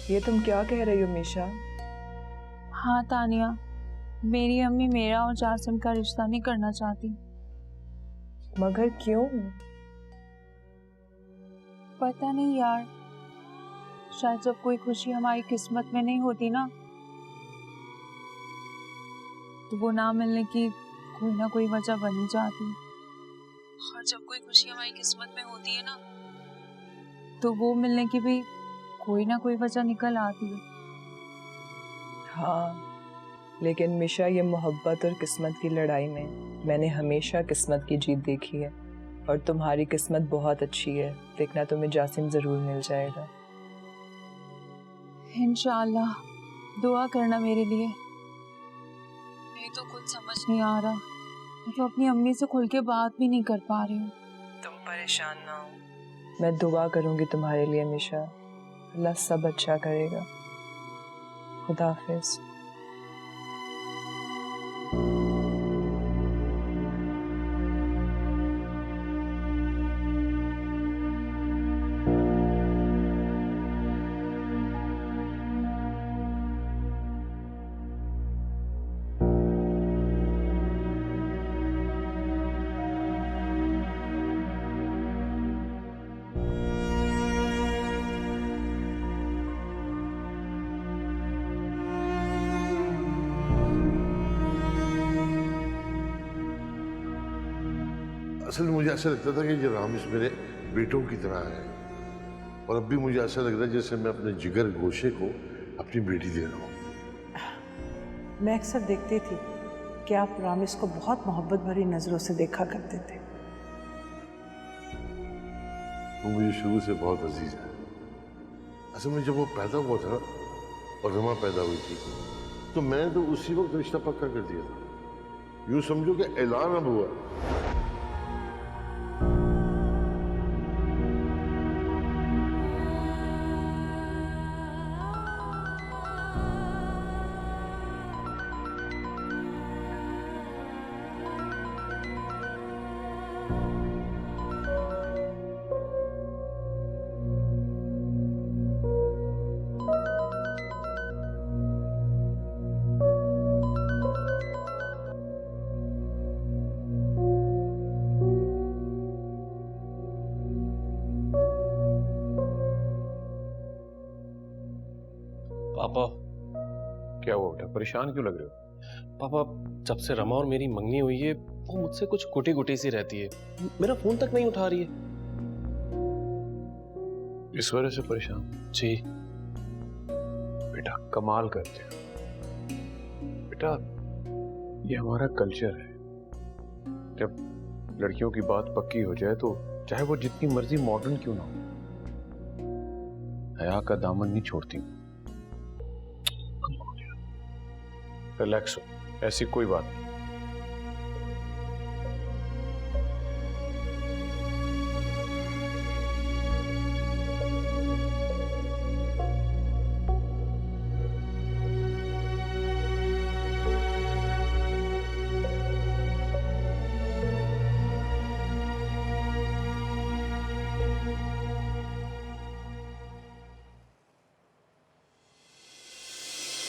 ये तुम क्या कह रही हो मीशा? हाँ तानिया, मेरी अम्मी मेरा और जासिम का रिश्ता नहीं करना चाहती। मगर क्यों? पता नहीं यार, शायद जब कोई खुशी हमारी किस्मत में नहीं होती ना, तो वो ना मिलने की कोई ना कोई वजह बनी जाती। और जब कोई खुशी हमारी किस्मत में होती है ना, तो वो मिलने की भी कोई ना कोई वजह निकल आती है। हाँ, लेकिन मीशा ये मोहब्बत और किस्मत की लड़ाई में मैंने हमेशा किस्मत की जीत देखी है। और तुम्हारी किस्मत बहुत अच्छी है, देखना तुम्हें जासिम जरूर मिल जाएगा। इंशाअल्लाह, दुआ करना मेरे लिए। नहीं तो कुछ समझ नहीं आ रहा, मैं तो अपनी अम्मी से खुल के बात भी नहीं कर पा रही हूँ। तुम परेशान ना हो, मैं दुआ करूंगी तुम्हारे लिए मीशा। अल्लाह सब अच्छा करेगा। खुदा हाफिज। असल में मुझे ऐसा लगता था कि ये रामिस मेरे बेटों की तरह है, और अब भी मुझे ऐसा लग रहा है जैसे मैं अपने जिगर गोशे को अपनी बेटी दे रहा हूँ। मैं अक्सर देखती थी कि आप रामिस को बहुत मोहब्बत भरी नजरों से देखा करते थे। वो मुझे शुरू से बहुत अजीज है। असल में जब वो पैदा हुआ था और रमा पैदा हुई थी, तो मैंने तो उसी वक्त रिश्ता पक्का कर दिया था। यूं समझो कि ऐलान अब हुआ। पापा, क्या हुआ बेटा, परेशान क्यों लग रहे हो? पापा जब से रमा और मेरी मंगनी हुई है, वो मुझसे कुछ कुटी कुटी सी रहती है। मेरा फोन तक नहीं उठा रही है। इस वजह से परेशान? जी बेटा कमाल करते हो बेटा, ये हमारा कल्चर है। जब लड़कियों की बात पक्की हो जाए तो चाहे वो जितनी मर्जी मॉडर्न क्यों ना हो, हया का दामन नहीं छोड़ती। रिलैक्स हो, ऐसी कोई बात नहीं।